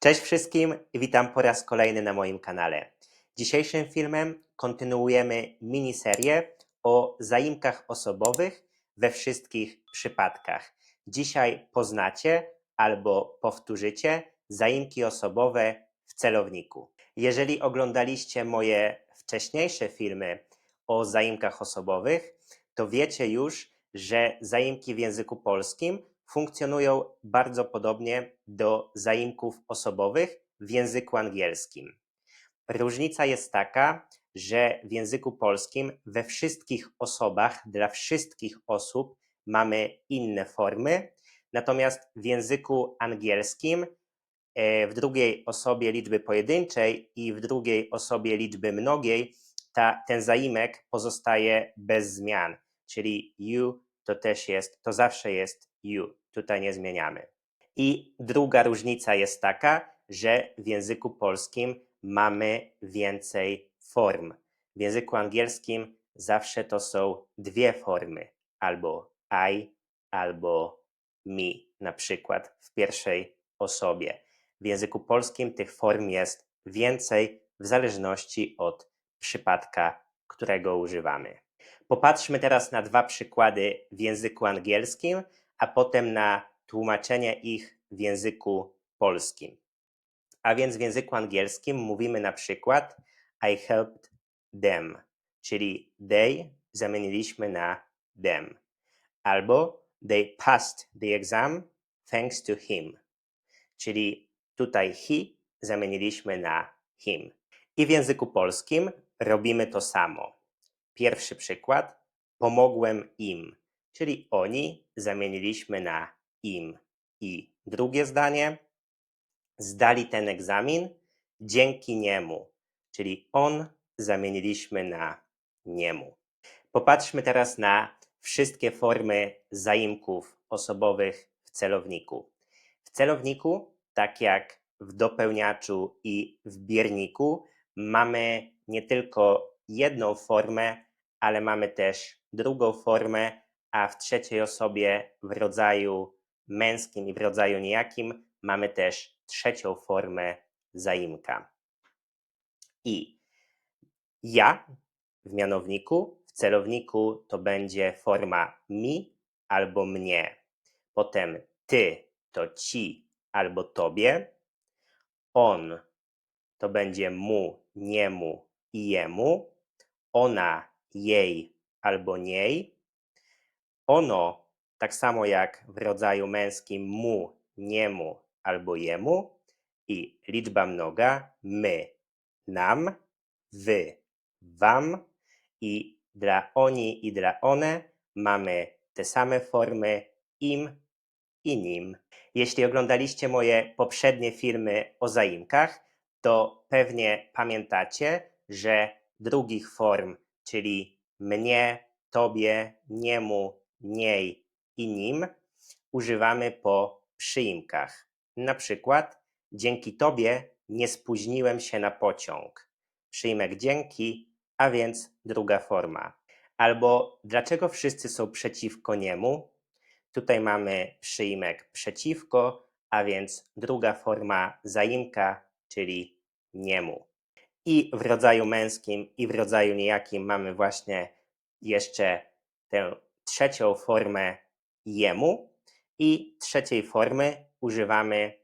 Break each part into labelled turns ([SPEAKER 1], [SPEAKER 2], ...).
[SPEAKER 1] Cześć wszystkim i witam po raz kolejny na moim kanale. Dzisiejszym filmem kontynuujemy miniserię o zaimkach osobowych we wszystkich przypadkach. Dzisiaj poznacie albo powtórzycie zaimki osobowe w celowniku. Jeżeli oglądaliście moje wcześniejsze filmy o zaimkach osobowych, to wiecie już, że zaimki w języku polskim funkcjonują bardzo podobnie do zaimków osobowych w języku angielskim. Różnica jest taka, że w języku polskim we wszystkich osobach, dla wszystkich osób mamy inne formy, natomiast w języku angielskim w drugiej osobie liczby pojedynczej i w drugiej osobie liczby mnogiej ten zaimek pozostaje bez zmian, czyli you to zawsze jest you, tutaj nie zmieniamy. I druga różnica jest taka, że w języku polskim mamy więcej form. W języku angielskim zawsze to są dwie formy, albo I, albo me, na przykład w pierwszej osobie. W języku polskim tych form jest więcej w zależności od przypadka, którego używamy. Popatrzmy teraz na dwa przykłady w języku angielskim, a potem na tłumaczenie ich w języku polskim. A więc w języku angielskim mówimy na przykład I helped them, czyli they zamieniliśmy na them. Albo they passed the exam thanks to him, czyli tutaj he zamieniliśmy na him. I w języku polskim robimy to samo. Pierwszy przykład, pomogłem im, czyli oni zamieniliśmy na im. I drugie zdanie, zdali ten egzamin dzięki niemu, czyli on zamieniliśmy na niemu. Popatrzmy teraz na wszystkie formy zaimków osobowych w celowniku. W celowniku, tak jak w dopełniaczu i w bierniku, mamy nie tylko jedną formę, ale mamy też drugą formę, a w trzeciej osobie w rodzaju męskim i w rodzaju niejakim mamy też trzecią formę zaimka. I ja w mianowniku, w celowniku to będzie forma mi albo mnie. Potem ty to ci albo tobie. On to będzie mu, niemu i jemu. Ona, jej albo niej. Ono, tak samo jak w rodzaju męskim mu, niemu albo jemu. I liczba mnoga my, nam, wy, wam. I dla oni i dla one mamy te same formy im i nim. Jeśli oglądaliście moje poprzednie filmy o zaimkach, to pewnie pamiętacie, że drugich form, czyli mnie, tobie, niemu, niej i nim, używamy po przyimkach. Na przykład dzięki tobie nie spóźniłem się na pociąg. Przyimek dzięki, a więc druga forma. Albo dlaczego wszyscy są przeciwko niemu? Tutaj mamy przyimek przeciwko, a więc druga forma zaimka, czyli niemu. I w rodzaju męskim i w rodzaju niejakim mamy właśnie jeszcze tę trzecią formę jemu i trzeciej formy używamy,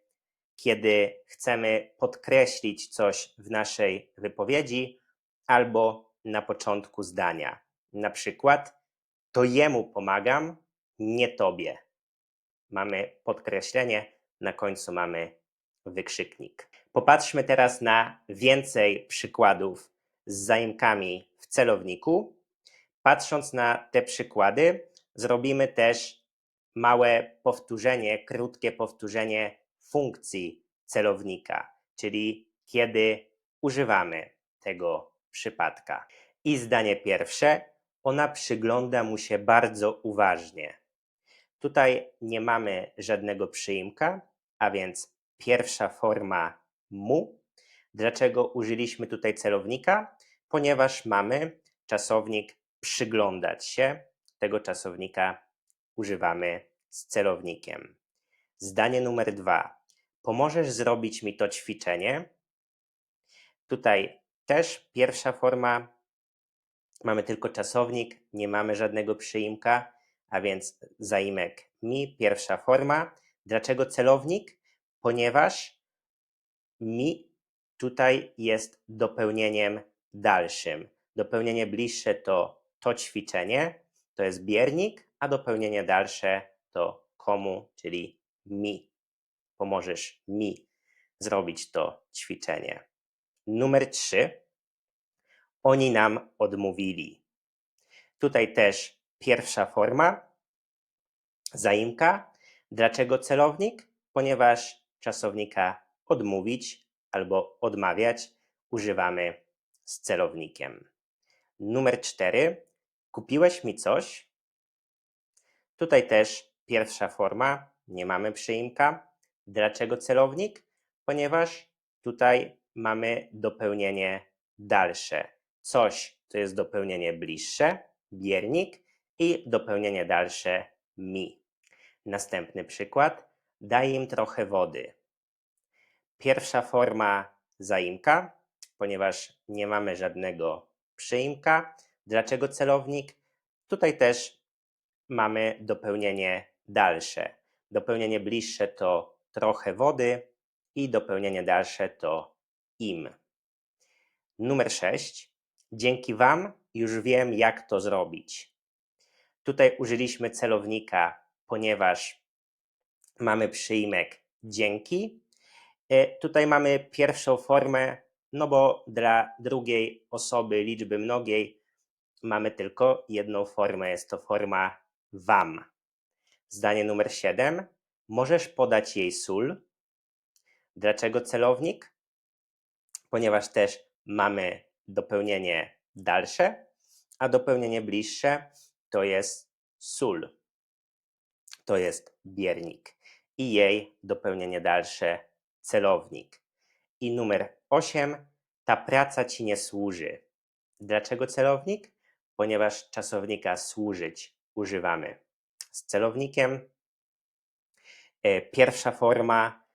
[SPEAKER 1] kiedy chcemy podkreślić coś w naszej wypowiedzi albo na początku zdania. Na przykład to jemu pomagam, nie tobie. Mamy podkreślenie, na końcu mamy wykrzyknik. Popatrzmy teraz na więcej przykładów z zaimkami w celowniku. Patrząc na te przykłady, zrobimy też małe powtórzenie, krótkie powtórzenie funkcji celownika, czyli kiedy używamy tego przypadka. I zdanie pierwsze, ona przygląda mu się bardzo uważnie. Tutaj nie mamy żadnego przyimka, a więc pierwsza forma mu. Dlaczego użyliśmy tutaj celownika? Ponieważ mamy czasownik przyglądać się. Tego czasownika używamy z celownikiem. Zdanie numer 2. pomożesz zrobić mi to ćwiczenie? Tutaj też pierwsza forma, mamy tylko czasownik, nie mamy żadnego przyimka, a więc zaimek mi, pierwsza forma. Dlaczego celownik? Ponieważ mi tutaj jest dopełnieniem dalszym. Dopełnienie bliższe to ćwiczenie, to jest biernik, a dopełnienie dalsze to komu, czyli mi. Pomożesz mi zrobić to ćwiczenie. Numer 3. Oni nam odmówili. Tutaj też pierwsza forma, zaimka. Dlaczego celownik? Ponieważ czasownika odmówić albo odmawiać używamy z celownikiem. Numer 4. Kupiłeś mi coś? Tutaj też pierwsza forma, nie mamy przyimka. Dlaczego celownik? Ponieważ tutaj mamy dopełnienie dalsze. Coś to jest dopełnienie bliższe, biernik, i dopełnienie dalsze mi. Następny przykład. Daj im trochę wody. Pierwsza forma zaimka, ponieważ nie mamy żadnego przyimka. Dlaczego celownik? Tutaj też mamy dopełnienie dalsze. Dopełnienie bliższe to trochę wody i dopełnienie dalsze to im. Numer 6. Dzięki Wam już wiem, jak to zrobić. Tutaj użyliśmy celownika, ponieważ mamy przyimek dzięki. Tutaj mamy pierwszą formę, no bo dla drugiej osoby liczby mnogiej mamy tylko jedną formę, jest to forma Wam. Zdanie numer 7. Możesz podać jej sól. Dlaczego celownik? Ponieważ też mamy dopełnienie dalsze, a dopełnienie bliższe to jest sól. To jest biernik. I jej dopełnienie dalsze celownik. I numer 8. Ta praca ci nie służy. Dlaczego celownik? Ponieważ czasownika służyć używamy z celownikiem. Pierwsza forma,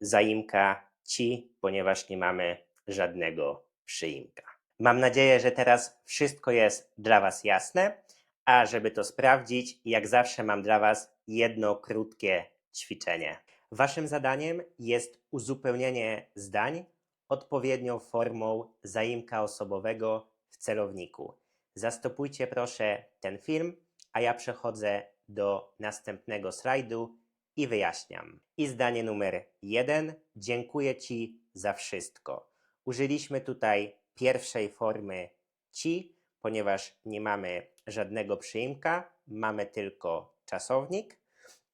[SPEAKER 1] zaimka ci, ponieważ nie mamy żadnego przyimka. Mam nadzieję, że teraz wszystko jest dla Was jasne, a żeby to sprawdzić, jak zawsze mam dla Was jedno krótkie ćwiczenie. Waszym zadaniem jest uzupełnienie zdań odpowiednią formą zaimka osobowego w celowniku. Zastopujcie proszę ten film, a ja przechodzę do następnego slajdu i wyjaśniam. I zdanie numer 1. Dziękuję Ci za wszystko. Użyliśmy tutaj pierwszej formy ci, ponieważ nie mamy żadnego przyimka, mamy tylko czasownik,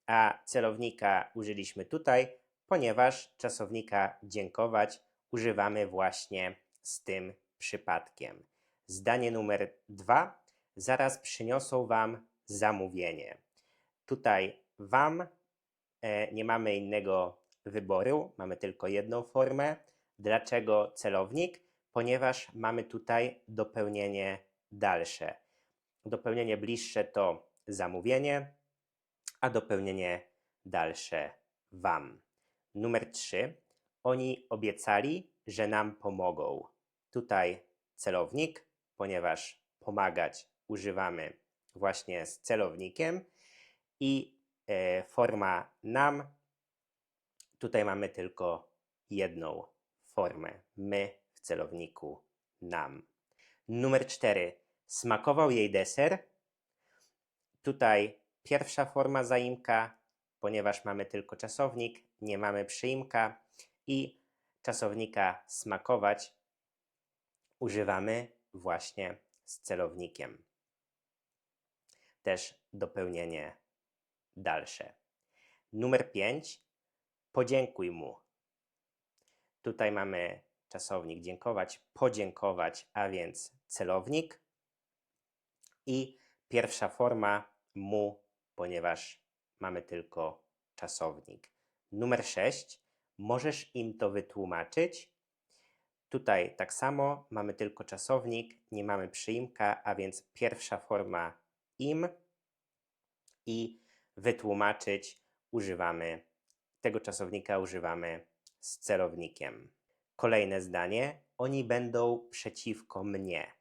[SPEAKER 1] a celownika użyliśmy tutaj, ponieważ czasownika dziękować używamy właśnie z tym przypadkiem. Zdanie numer 2. Zaraz przyniosą Wam zamówienie. Tutaj Wam nie mamy innego wyboru, mamy tylko jedną formę. Dlaczego celownik? Ponieważ mamy tutaj dopełnienie dalsze. Dopełnienie bliższe to zamówienie, a dopełnienie dalsze Wam. Numer 3. Oni obiecali, że nam pomogą. Tutaj celownik, ponieważ pomagać używamy właśnie z celownikiem, i forma nam, tutaj mamy tylko jedną formę, my w celowniku nam. Numer 4. Smakował jej deser. Tutaj pierwsza forma zaimka, ponieważ mamy tylko czasownik, nie mamy przyimka, i czasownika smakować używamy właśnie z celownikiem. Też dopełnienie dalsze. Numer 5. Podziękuj mu. Tutaj mamy czasownik dziękować, podziękować, a więc celownik, i pierwsza forma mu, ponieważ mamy tylko czasownik. Numer 6. Możesz im to wytłumaczyć. Tutaj tak samo mamy tylko czasownik, nie mamy przyimka, a więc pierwsza forma im, i wytłumaczyć używamy tego czasownika używamy z celownikiem. Kolejne zdanie. Oni będą przeciwko mnie.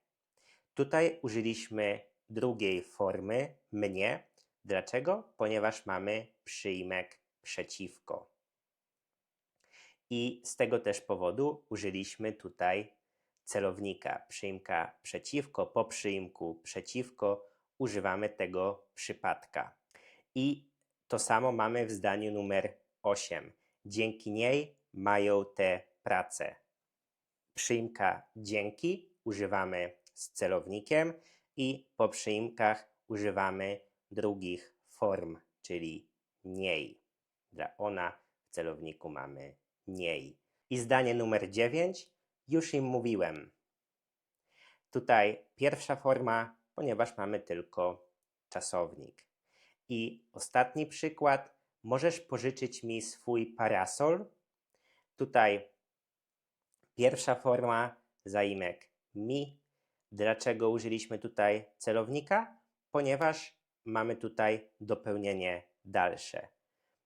[SPEAKER 1] Tutaj użyliśmy drugiej formy mnie. Dlaczego? Ponieważ mamy przyimek przeciwko. I z tego też powodu użyliśmy tutaj celownika, przyimka przeciwko. Po przyimku przeciwko używamy tego przypadka. I to samo mamy w zdaniu numer 8. Dzięki niej mają tę pracę. Przyimka dzięki używamy z celownikiem i po przyimkach używamy drugich form, czyli niej. Dla ona w celowniku mamy niej. I zdanie numer 9. Już im mówiłem. Tutaj pierwsza forma, ponieważ mamy tylko czasownik. I ostatni przykład. Możesz pożyczyć mi swój parasol? Tutaj pierwsza forma, zaimek mi. Dlaczego użyliśmy tutaj celownika? Ponieważ mamy tutaj dopełnienie dalsze.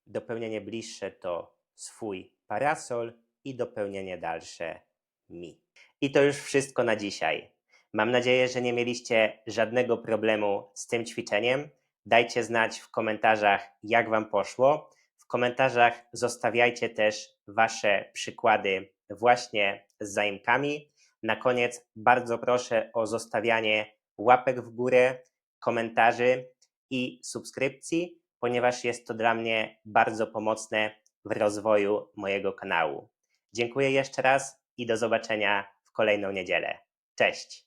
[SPEAKER 1] Dopełnienie bliższe to swój parasol i dopełnienie dalsze mi. I to już wszystko na dzisiaj. Mam nadzieję, że nie mieliście żadnego problemu z tym ćwiczeniem. Dajcie znać w komentarzach, jak Wam poszło. W komentarzach zostawiajcie też Wasze przykłady właśnie z zaimkami. Na koniec bardzo proszę o zostawianie łapek w górę, komentarzy i subskrypcji, ponieważ jest to dla mnie bardzo pomocne w rozwoju mojego kanału. Dziękuję jeszcze raz i do zobaczenia w kolejną niedzielę. Cześć!